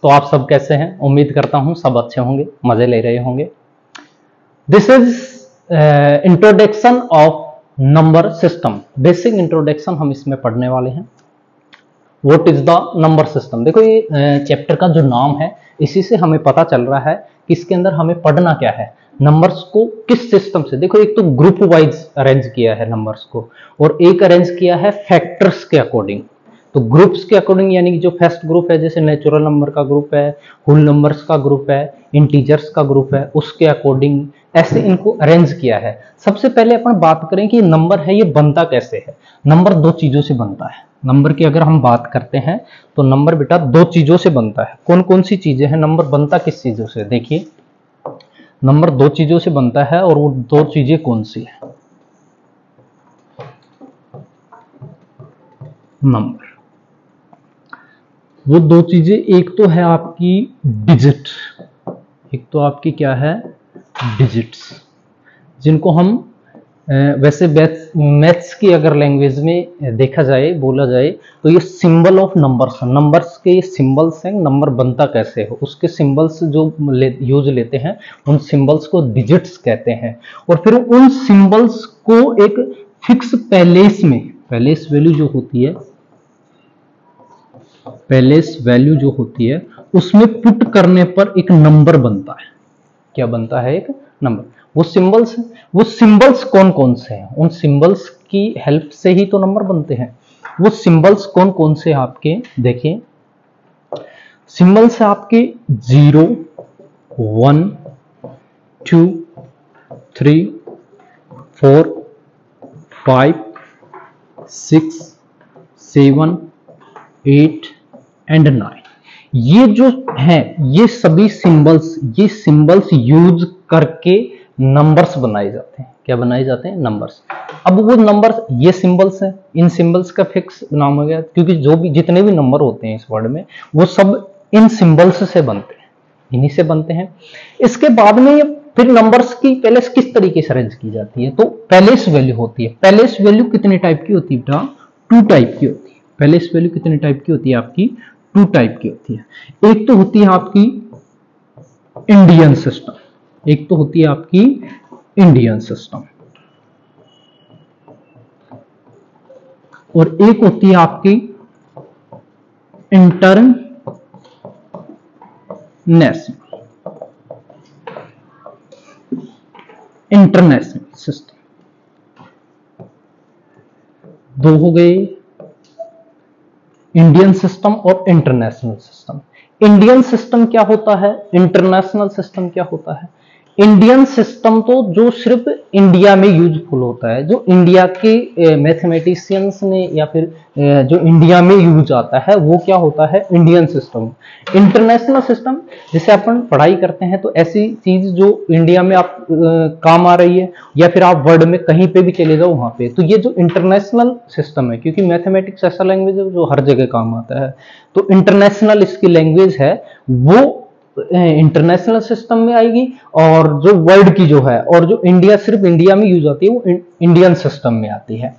तो आप सब कैसे हैं? उम्मीद करता हूं सब अच्छे होंगे, मजे ले रहे होंगे। This is introduction of number system. Basic introduction हम इसमें पढ़ने वाले हैं। What is the number system. देखो ये चैप्टर का जो नाम है इसी से हमें पता चल रहा है कि इसके अंदर हमें पढ़ना क्या है, नंबर्स को किस सिस्टम से। देखो एक तो ग्रुप वाइज अरेंज किया है नंबर्स को, और एक अरेंज किया है फैक्टर्स के अकॉर्डिंग। तो ग्रुप्स के अकॉर्डिंग यानी कि जो फर्स्ट ग्रुप है जैसे नेचुरल नंबर का ग्रुप है, होल नंबर्स का ग्रुप है, इंटीजर्स का ग्रुप है, उसके अकॉर्डिंग ऐसे इनको अरेंज किया है। सबसे पहले अपन बात करें कि नंबर है ये बनता कैसे है। नंबर दो चीजों से बनता है। नंबर की अगर हम बात करते हैं तो नंबर बेटा दो चीजों से बनता है। कौन कौन सी चीजें हैं? नंबर बनता किस चीजों से? देखिए नंबर दो चीजों से बनता है, और वो दो चीजें कौन सी है? नंबर, वो दो चीजें, एक तो है आपकी डिजिट, एक तो आपकी क्या है? डिजिट्स, जिनको हम वैसे मैथ्स की अगर लैंग्वेज में देखा जाए, बोला जाए तो ये सिंबल ऑफ नंबर्स, नंबर्स के ये सिंबल्स हैं। नंबर बनता कैसे हो उसके सिंबल्स जो यूज लेते हैं, उन सिंबल्स को डिजिट्स कहते हैं। और फिर उन सिंबल्स को एक फिक्स पैलेस में, पैलेस वैल्यू जो होती है, पैलेस वैल्यू जो होती है उसमें पुट करने पर एक नंबर बनता है। क्या बनता है? एक नंबर। वो सिंबल्स कौन कौन से हैं? उन सिंबल्स की हेल्प से ही तो नंबर बनते हैं। वो सिंबल्स कौन कौन से आपके? देखिए सिंबल्स है आपके 0, 1, 2, 3, 4, 5, 6, 7, 8 एंड 9। ये जो है ये सभी सिंबल्स यूज करके नंबर्स बनाए जाते हैं। क्या बनाए जाते हैं? नंबर्स। अब वो नंबर्स, ये सिंबल्स हैं, इन सिंबल्स का फिक्स नाम हो गया, क्योंकि जो भी जितने भी नंबर होते हैं इस वर्ड में वो सब इन सिंबल्स से बनते हैं, इन्हीं से बनते हैं। इसके बाद में ये फिर नंबर्स की पैलेस किस तरीके से अरेंज की जाती है? तो पैलेस वैल्यू होती है। पैलेस वैल्यू कितने टाइप की होती है बेटा? 2 टाइप की होती है। पैलेस वैल्यू कितने टाइप की होती है आपकी? 2 टाइप की होती है। एक तो होती है आपकी इंडियन सिस्टम, एक तो होती है आपकी इंडियन सिस्टम, और एक होती है आपकी इंटरनेशनल सिस्टम। दो हो गए, इंडियन सिस्टम और इंटरनेशनल सिस्टम। इंडियन सिस्टम क्या होता है? इंटरनेशनल सिस्टम क्या होता है? इंडियन सिस्टम तो जो सिर्फ इंडिया में यूजफुल होता है, जो इंडिया के मैथमेटिशियंस ने या फिर जो इंडिया में यूज आता है, वो क्या होता है? Indian system. इंटरनेशनल सिस्टम जैसे अपन पढ़ाई करते हैं तो ऐसी चीज जो इंडिया में आप काम आ रही है, या फिर आप वर्ल्ड में कहीं पे भी चले जाओ वहां पे, तो ये जो इंटरनेशनल सिस्टम है, क्योंकि मैथमेटिक्स ऐसा लैंग्वेज है जो हर जगह काम आता है, तो इंटरनेशनल इसकी लैंग्वेज है, वो इंटरनेशनल सिस्टम में आएगी। और जो वर्ल्ड की जो है, और जो इंडिया सिर्फ इंडिया में यूज आती है, वो इंडियन सिस्टम में आती है।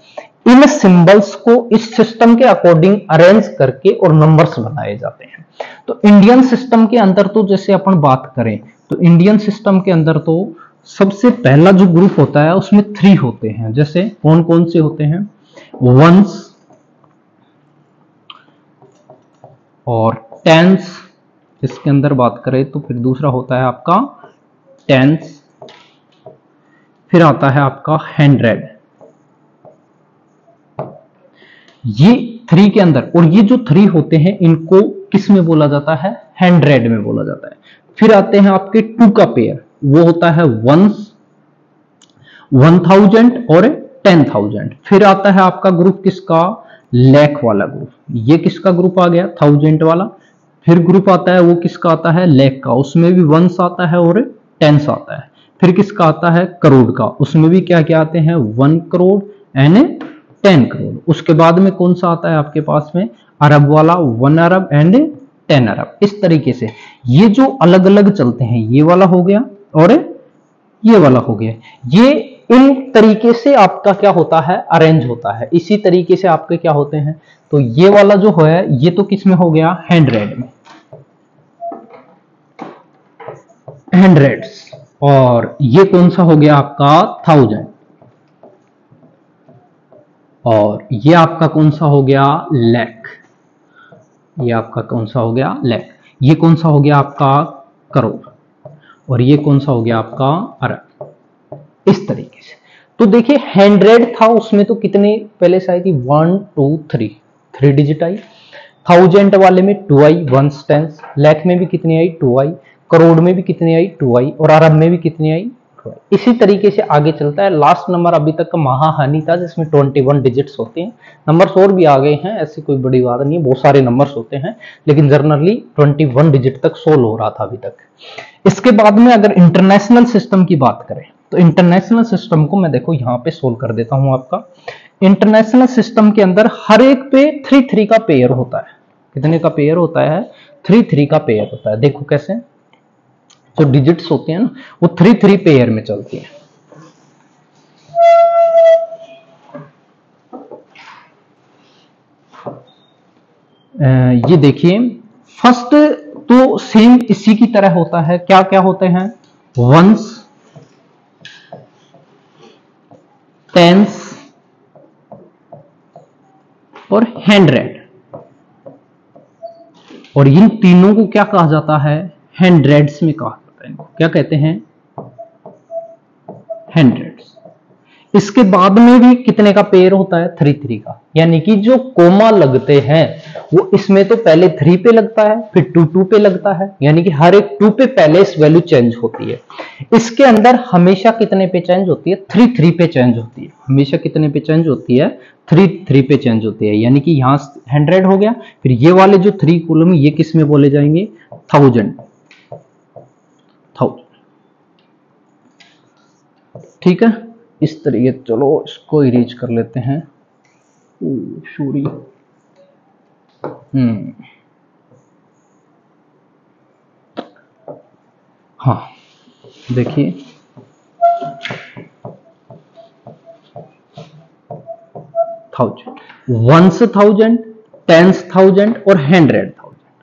इन सिंबल्स को इस सिस्टम के अकॉर्डिंग अरेंज करके और नंबर्स बनाए जाते हैं। तो इंडियन सिस्टम के अंदर तो जैसे अपन बात करें तो इंडियन सिस्टम के अंदर तो सबसे पहला जो ग्रुप होता है उसमें 3 होते हैं। जैसे कौन कौन से होते हैं? वंस और टेंस। इसके अंदर बात करें तो फिर दूसरा होता है आपका टेंस, फिर आता है आपका 100। ये 3 के अंदर, और ये जो 3 होते हैं इनको किस में बोला जाता है? 100 में बोला जाता है। फिर आते हैं आपके 2 का पेयर, वो होता है वंस, 1000 और 10,000। फिर आता है आपका ग्रुप किसका? लाख वाला ग्रुप। ये किसका ग्रुप आ गया? 1000 वाला। फिर ग्रुप आता है वो किसका आता है? लाख का, उसमें भी वंस आता है और टेंस आता है। फिर किसका आता है? करोड़ का, उसमें भी क्या क्या आते हैं? 1 करोड़ एंड 10 करोड़। उसके बाद में कौन सा आता है आपके पास में? अरब वाला, 1 अरब एंड 10 अरब। इस तरीके से ये जो अलग अलग चलते हैं, ये वाला हो गया और ये वाला हो गया, ये इन तरीके से आपका क्या होता है? अरेंज होता है। इसी तरीके से आपके क्या होते हैं? तो ये वाला जो है ये तो किस में हो गया? 100 में। हंड्रेड्स, और ये कौन सा हो गया आपका 1000, और ये आपका कौन सा हो गया लाख, ये आपका कौन सा हो गया लाख, ये कौन सा हो गया आपका करोड़, और ये कौन सा हो गया आपका अरब। इस तरीके से तो देखिए 100 था, उसमें तो कितने पहले से आई थी 1 2 3 डिजिट आई। 1000 वाले में 2 आई, वंस टेंस। लाख में भी कितनी आई 2 आई, करोड़ में भी कितनी आई 2 आई, और अरब में भी कितनी आई 2 आई। इसी तरीके से आगे चलता है। लास्ट नंबर अभी तक का महाहानि था जिसमें 21 डिजिट्स होते हैं। नंबर्स और भी आ गए हैं, ऐसी कोई बड़ी बात नहीं है, बहुत सारे नंबर्स होते हैं, लेकिन जनरली 21 डिजिट तक सोल्व हो रहा था अभी तक। इसके बाद में अगर इंटरनेशनल सिस्टम की बात करें तो इंटरनेशनल सिस्टम को मैं देखो यहां पे सोल्व कर देता हूं आपका। इंटरनेशनल सिस्टम के अंदर हर एक पे 3 का पेयर होता है। कितने का पेयर होता है 3 का पेयर होता है। देखो कैसे, जो डिजिट्स होते हैं ना वो 3 पेयर में चलती है। ये देखिए फर्स्ट तो सेम इसी की तरह होता है। क्या क्या होते हैं, वंस, टेंस और 100, और इन तीनों को क्या कहा जाता है, हंड्रेड्स में कहा जाता है। क्या कहते हैं, हंड्रेड्स। इसके बाद में भी कितने का पेयर होता है 3 का, यानी कि जो कोमा लगते हैं वो इसमें तो पहले 3 पे लगता है, फिर 2 पे लगता है, यानी कि हर एक 2 पे पहले इस वैल्यू चेंज होती है। इसके अंदर हमेशा कितने पे चेंज होती है 3 पे चेंज होती है। हमेशा कितने पे चेंज होती है 3 पे चेंज होती है, यानी कि यहां 100 हो गया, फिर ये वाले जो 3 कॉलम ये किस में बोले जाएंगे 1000। ठीक है, इस तरीके। चलो इसको इरेज कर लेते हैं। सॉरी, हाँ देखिए वंस 1000, टेंस 1000 और 100,000।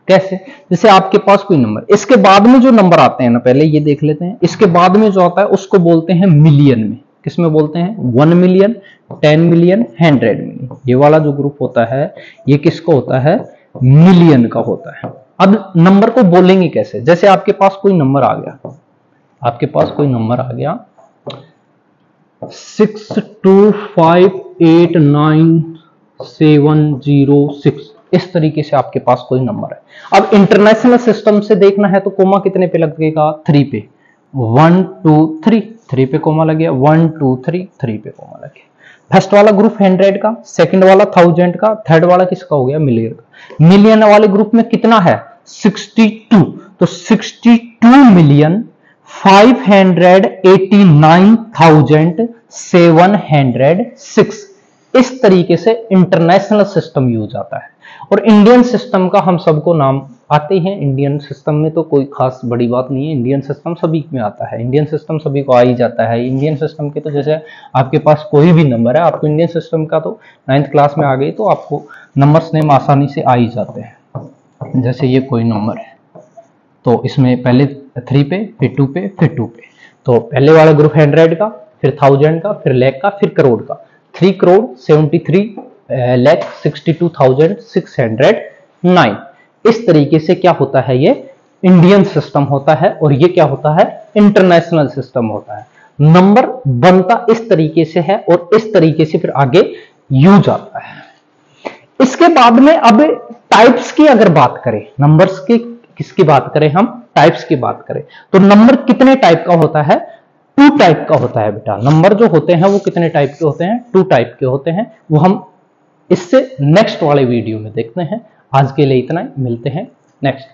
कैसे, जैसे आपके पास कोई नंबर, इसके बाद में जो नंबर आते हैं ना, पहले ये देख लेते हैं। इसके बाद में जो आता है उसको बोलते हैं मिलियन में। किसमें बोलते हैं 1 मिलियन, 10 मिलियन, 100 मिलियन। ये वाला जो ग्रुप होता है ये किसको होता है, मिलियन का होता है। अब नंबर को बोलेंगे कैसे, जैसे आपके पास कोई नंबर आ गया, आपके पास कोई नंबर आ गया 62589706, इस तरीके से आपके पास कोई नंबर है। अब इंटरनेशनल सिस्टम से देखना है तो कोमा कितने पे लगेगा 3 पे, 1 2 3, 3 पे कोमा लग गया, 1 2 3, 3 पे कोमा लग गया। फर्स्ट वाला ग्रुप 100 का, सेकंड वाला 1000 का, थर्ड वाला किसका हो गया मिलियन का। मिलियन वाले ग्रुप में कितना है 62, तो 62,589,706। इस तरीके से इंटरनेशनल सिस्टम यूज आता है। और इंडियन सिस्टम का हम सबको नाम आते हैं। इंडियन सिस्टम में तो कोई खास बड़ी बात नहीं है, इंडियन सिस्टम सभी में आता है, इंडियन सिस्टम सभी को आ ही जाता है। इंडियन सिस्टम के तो जैसे आपके पास कोई भी नंबर है, आपको इंडियन सिस्टम का तो 9th क्लास में आ गई तो आपको नंबर्स नेम आसानी से आ ही जाते हैं। जैसे ये कोई नंबर है तो इसमें पहले 3 पे, फिर 2 पे, फिर 2 पे, तो पहले वाला ग्रुप 100 का, फिर 1000 का, फिर लाख का, फिर करोड़ का। 3,73,62,609। इस तरीके से क्या होता है, ये इंडियन सिस्टम होता है, और ये क्या होता है इंटरनेशनल सिस्टम होता है। नंबर बनता इस तरीके से है और इस तरीके से फिर आगे यूज आता है। इसके बाद में अब टाइप्स की अगर बात करें, नंबर्स की किसकी बात करें, हम टाइप्स की बात करें तो नंबर कितने टाइप का होता है 2 टाइप का होता है बेटा। नंबर जो होते हैं वो कितने टाइप के होते हैं 2 टाइप के होते हैं। वो हम इससे नेक्स्ट वाले वीडियो में देखते हैं। आज के लिए इतना ही, मिलते हैं नेक्स्ट।